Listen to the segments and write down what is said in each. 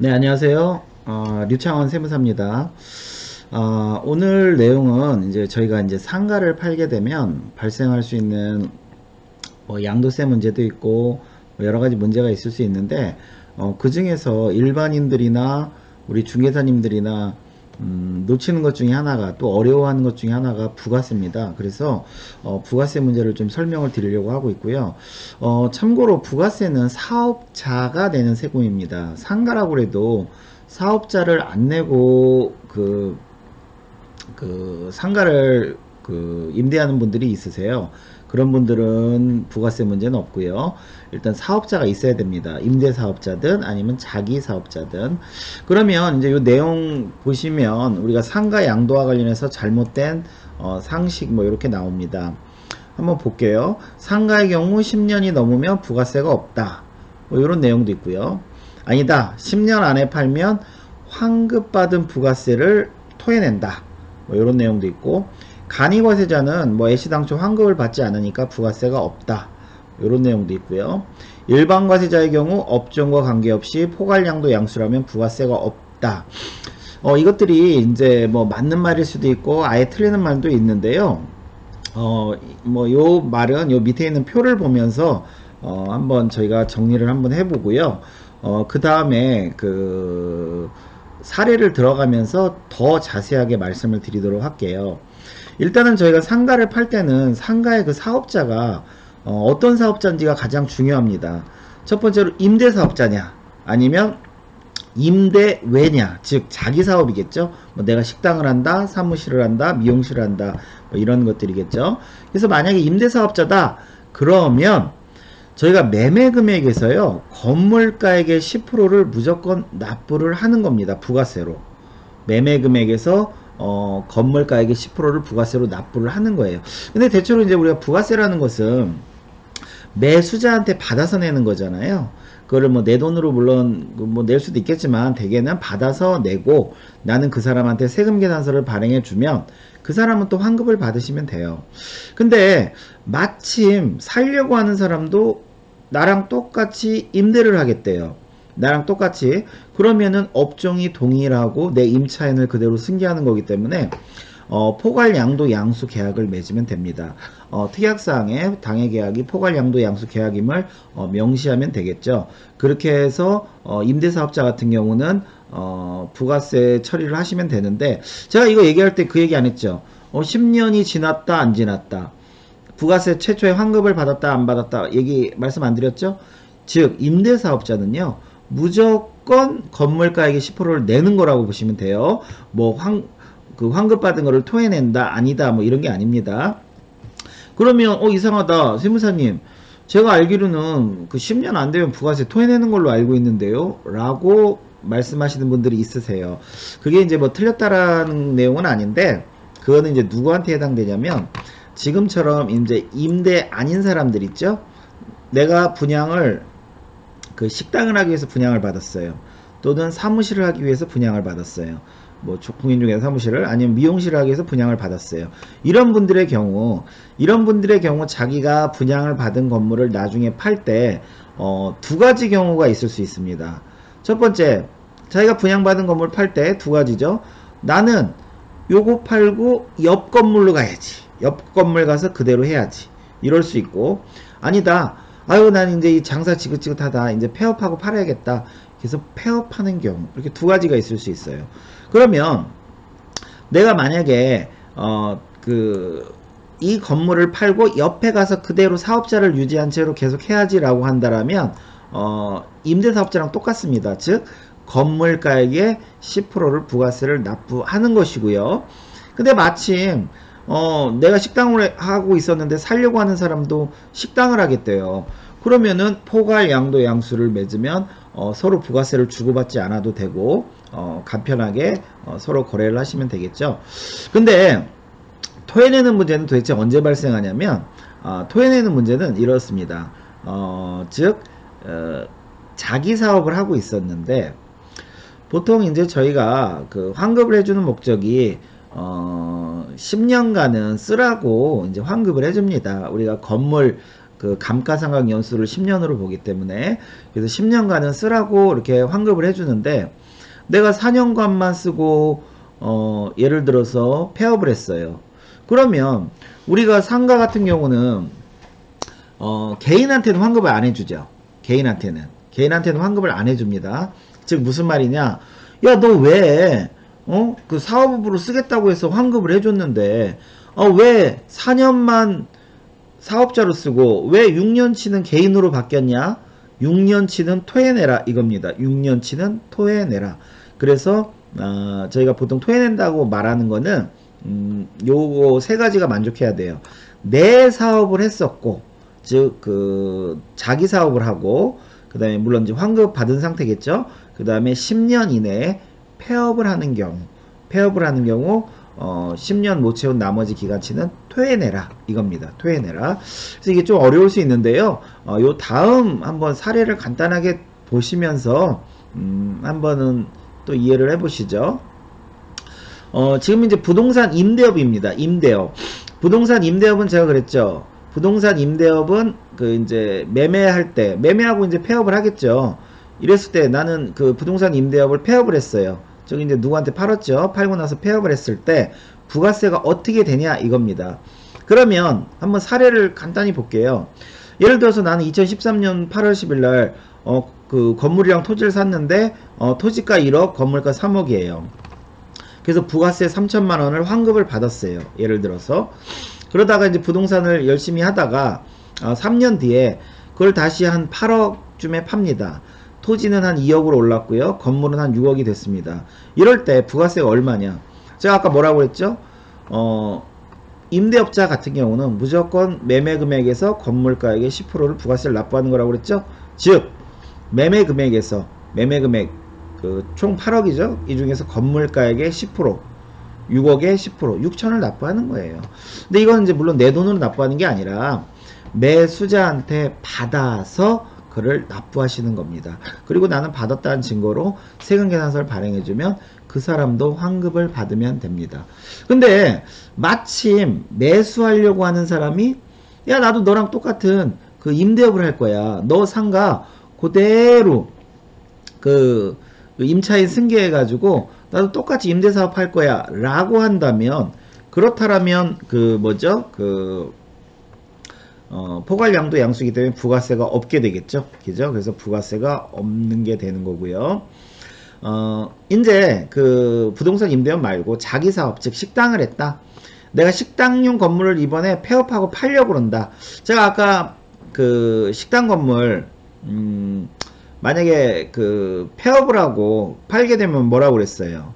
네, 안녕하세요. 류창원 세무사입니다. 오늘 내용은 이제 저희가 이제 상가를 팔게 되면 발생할 수 있는 뭐 양도세 문제도 있고 뭐 여러 가지 문제가 있을 수 있는데, 그 중에서 일반인들이나 우리 중개사님들이나 놓치는 것 중에 하나가, 또 어려워하는 것 중에 하나가 부가세입니다. 그래서 부가세 문제를 좀 설명을 드리려고 하고 있고요. 참고로 부가세는 사업자가 내는 세금입니다. 상가라고 해도 사업자를 안 내고 상가를 임대하는 분들이 있으세요. 그런 분들은 부가세 문제는 없고요. 일단 사업자가 있어야 됩니다. 임대사업자든 아니면 자기 사업자든. 그러면 이제 이 내용 보시면 우리가 상가 양도와 관련해서 잘못된 상식 뭐 이렇게 나옵니다. 한번 볼게요. 상가의 경우 10년이 넘으면 부가세가 없다. 뭐 이런 내용도 있고요. 아니다. 10년 안에 팔면 환급받은 부가세를 토해낸다. 뭐 이런 내용도 있고, 간이과세자는 뭐 애시당초 환급을 받지 않으니까 부가세가 없다. 이런 내용도 있고요. 일반과세자의 경우 업종과 관계없이 포괄양도 양수라면 부가세가 없다. 이것들이 이제 뭐 맞는 말일 수도 있고 아예 틀리는 말도 있는데요. 뭐 요 말은 요 밑에 있는 표를 보면서 한번 저희가 정리를 한번 해보고요. 그 다음에 사례를 들어가면서 더 자세하게 말씀을 드리도록 할게요. 일단은 저희가 상가를 팔 때는 상가의 그 사업자가 어떤 사업자인지가 가장 중요합니다. 첫 번째로 임대사업자냐 아니면 임대외냐, 즉 자기 사업이겠죠. 뭐 내가 식당을 한다, 사무실을 한다, 미용실을 한다, 뭐 이런 것들이겠죠. 그래서 만약에 임대사업자다 그러면 저희가 매매금액에서요 건물가액의 10%를 무조건 납부를 하는 겁니다. 부가세로. 매매금액에서 건물가액의 10%를 부가세로 납부를 하는 거예요. 근데 대체로 이제 우리가 부가세라는 것은 매수자한테 받아서 내는 거잖아요. 그거를 뭐 내 돈으로 물론 뭐 낼 수도 있겠지만 대개는 받아서 내고 나는 그 사람한테 세금 계산서를 발행해 주면 그 사람은 또 환급을 받으시면 돼요. 근데 마침 살려고 하는 사람도 나랑 똑같이 임대를 하겠대요. 나랑 똑같이. 그러면은 업종이 동일하고 내 임차인을 그대로 승계하는 거기 때문에 포괄 양도 양수 계약을 맺으면 됩니다. 특약사항에 당해 계약이 포괄 양도 양수 계약임을 명시하면 되겠죠. 그렇게 해서 임대사업자 같은 경우는 부가세 처리를 하시면 되는데, 제가 이거 얘기할 때 그 얘기 안 했죠. 10년이 지났다 안 지났다, 부가세 최초에 환급을 받았다 안 받았다 얘기 말씀 안 드렸죠? 즉 임대사업자는요 무조건 건물가액의 10%를 내는 거라고 보시면 돼요. 뭐 환급 받은 거를 토해낸다 아니다 뭐 이런 게 아닙니다. 그러면 이상하다 세무사님, 제가 알기로는 그 10년 안 되면 부가세 토해내는 걸로 알고 있는데요 라고 말씀하시는 분들이 있으세요. 그게 이제 뭐 틀렸다라는 내용은 아닌데, 그거는 이제 누구한테 해당되냐면 지금처럼 이제 임대 아닌 사람들 있죠. 내가 분양을 식당을 하기 위해서 분양을 받았어요. 또는 사무실을 하기 위해서 분양을 받았어요. 뭐 공인 중개사 사무실을, 아니면 미용실을 하기 위해서 분양을 받았어요. 이런 분들의 경우 자기가 분양을 받은 건물을 나중에 팔 때 두 가지 경우가 있을 수 있습니다. 첫 번째, 자기가 분양받은 건물 팔 때 두 가지죠. 나는 요거 팔고 옆 건물로 가야지, 옆 건물 가서 그대로 해야지, 이럴 수 있고, 아니다, 아유 난 이제 이 장사 지긋지긋하다, 이제 폐업하고 팔아야겠다, 그래서 폐업하는 경우, 이렇게 두 가지가 있을 수 있어요. 그러면 내가 만약에 이 건물을 팔고 옆에 가서 그대로 사업자를 유지한 채로 계속 해야지 라고 한다면 임대사업자랑 똑같습니다. 즉 건물가액의 10%를 부가세를 납부하는 것이고요. 근데 마침 내가 식당을 하고 있었는데 살려고 하는 사람도 식당을 하겠대요. 그러면은 포괄 양도 양수를 맺으면 서로 부가세를 주고받지 않아도 되고 간편하게 서로 거래를 하시면 되겠죠. 근데 토해내는 문제는 도대체 언제 발생하냐면, 토해내는 문제는 이렇습니다. 즉 자기 사업을 하고 있었는데, 보통 이제 저희가 환급을 해주는 목적이 10년간은 쓰라고 이제 환급을 해줍니다. 우리가 건물 그 감가상각 연수를 10년으로 보기 때문에, 그래서 10년간은 쓰라고 이렇게 환급을 해주는데, 내가 4년간만 쓰고 예를 들어서 폐업을 했어요. 그러면 우리가 상가 같은 경우는 개인한테는 환급을 안 해주죠. 개인한테는 환급을 안 해줍니다. 즉 무슨 말이냐, 야 너 왜 그 사업으로 쓰겠다고 해서 환급을 해줬는데 왜 4년만 사업자로 쓰고 왜 6년치는 개인으로 바뀌었냐? 6년치는 토해내라 이겁니다. 6년치는 토해내라. 그래서 저희가 보통 토해낸다고 말하는 거는 요거 세 가지가 만족해야 돼요. 내 사업을 했었고, 즉 그 자기 사업을 하고, 그 다음에 물론 이제 환급 받은 상태겠죠. 그 다음에 10년 이내에 폐업을 하는 경우 10년 못 채운 나머지 기간치는 토해내라 이겁니다. 토해내라. 그래서 이게 좀 어려울 수 있는데요. 요 다음 한번 사례를 간단하게 보시면서 한번은 또 이해를 해보시죠. 지금 이제 부동산 임대업입니다. 임대업. 부동산 임대업은 제가 그랬죠. 부동산 임대업은 그 이제 매매할 때, 매매하고 이제 폐업을 하겠죠. 이랬을 때 나는 그 부동산 임대업을 폐업을 했어요. 저기 이제 누구한테 팔았죠. 팔고 나서 폐업을 했을 때 부가세가 어떻게 되냐 이겁니다. 그러면 한번 사례를 간단히 볼게요. 예를 들어서 나는 2013년 8월 10일 날 그 건물이랑 토지를 샀는데 토지가 1억, 건물가 3억이에요. 그래서 부가세 3천만 원을 환급을 받았어요. 예를 들어서. 그러다가 이제 부동산을 열심히 하다가 3년 뒤에 그걸 다시 한 8억쯤에 팝니다. 토지는 한 2억으로 올랐고요. 건물은 한 6억이 됐습니다. 이럴 때 부가세가 얼마냐? 제가 아까 뭐라고 했죠? 임대업자 같은 경우는 무조건 매매 금액에서 건물가액의 10%를 부가세를 납부하는 거라고 그랬죠? 즉 매매 금액 그 총 8억이죠. 이 중에서 건물가액의 10%, 6억의 10%, 6천을 납부하는 거예요. 근데 이건 이제 물론 내 돈으로 납부하는 게 아니라 매수자한테 받아서 그를 납부하시는 겁니다. 그리고 나는 받았다는 증거로 세금계산서를 발행해주면 그 사람도 환급을 받으면 됩니다. 근데 마침 매수하려고 하는 사람이 야 나도 너랑 똑같은 그 임대업을 할 거야. 너 상가 그대로 그 임차인 승계해가지고 나도 똑같이 임대사업 할 거야 라고 한다면, 그렇다라면 그 뭐죠? 그 포괄 양도 양수이기 때문에 부가세가 없게 되겠죠. 그죠? 그래서 부가세가 없는 게 되는 거고요. 이제 그 부동산 임대업 말고 자기 사업, 즉 식당을 했다. 내가 식당용 건물을 이번에 폐업하고 팔려고 그런다. 제가 아까 그 식당 건물 만약에 그 폐업을 하고 팔게 되면 뭐라고 그랬어요?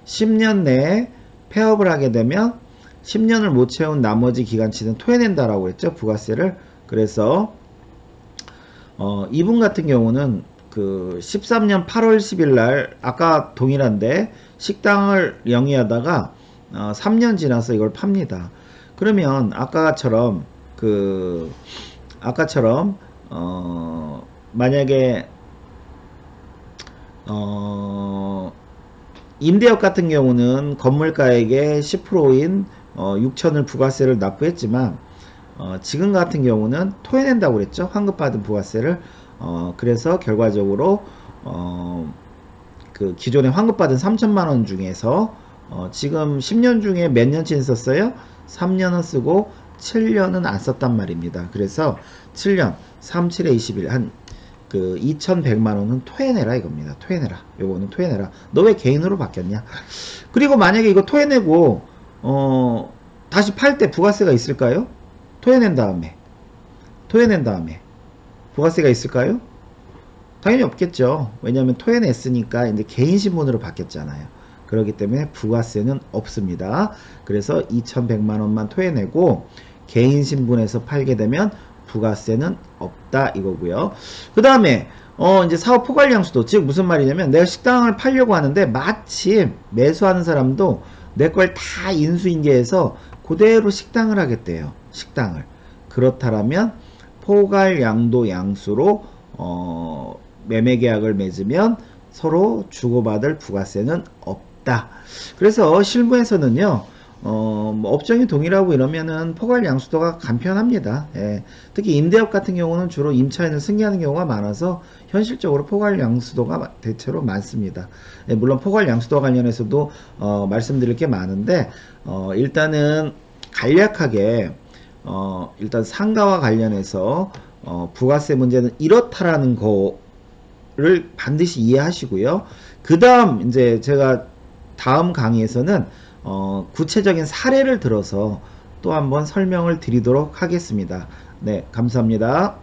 10년 내에 폐업을 하게 되면 10년을 못 채운 나머지 기간치는 토해낸다라고 했죠. 부가세를. 그래서 이분 같은 경우는 그 13년 8월 10일 날 아까 동일한데 식당을 영위하다가 3년 지나서 이걸 팝니다. 그러면 아까처럼 만약에 임대업 같은 경우는 건물가액의 10%인 6천을 부가세를 납부했지만 지금 같은 경우는 토해낸다고 그랬죠. 환급받은 부가세를. 그래서 결과적으로 그 기존에 환급받은 3천만원 중에서 지금 10년 중에 몇 년치 썼어요? 3년은 쓰고 7년은 안 썼단 말입니다. 그래서 7년 3, 7에 21 한 그 2100만원은 토해내라 이겁니다. 토해내라. 요거는 토해내라. 너 왜 개인으로 바뀌었냐? 그리고 만약에 이거 토해내고 다시 팔 때 부가세가 있을까요? 토해낸 다음에 부가세가 있을까요? 당연히 없겠죠. 왜냐하면 토해냈으니까 이제 개인 신분으로 바뀌었잖아요. 그렇기 때문에 부가세는 없습니다. 그래서 2100만원만 토해내고 개인 신분에서 팔게 되면 부가세는 없다 이거고요. 그 다음에 이제 사업 포괄량수도, 즉 무슨 말이냐면 내가 식당을 팔려고 하는데 마침 매수하는 사람도 내 걸 다 인수인계해서 그대로 식당을 하겠대요. 식당을. 그렇다라면 포괄양도 양수로 매매계약을 맺으면 서로 주고받을 부가세는 없다. 그래서 실무에서는요 뭐 업종이 동일하고 이러면은 포괄 양수도가 간편합니다. 예. 특히 임대업 같은 경우는 주로 임차인을 승계하는 경우가 많아서 현실적으로 포괄 양수도가 대체로 많습니다. 예, 물론 포괄 양수도 관련해서도 말씀드릴 게 많은데 일단은 간략하게 일단 상가와 관련해서 부가세 문제는 이렇다라는 거를 반드시 이해하시고요. 그 다음 이제 제가 다음 강의에서는 구체적인 사례를 들어서 또 한번 설명을 드리도록 하겠습니다. 네, 감사합니다.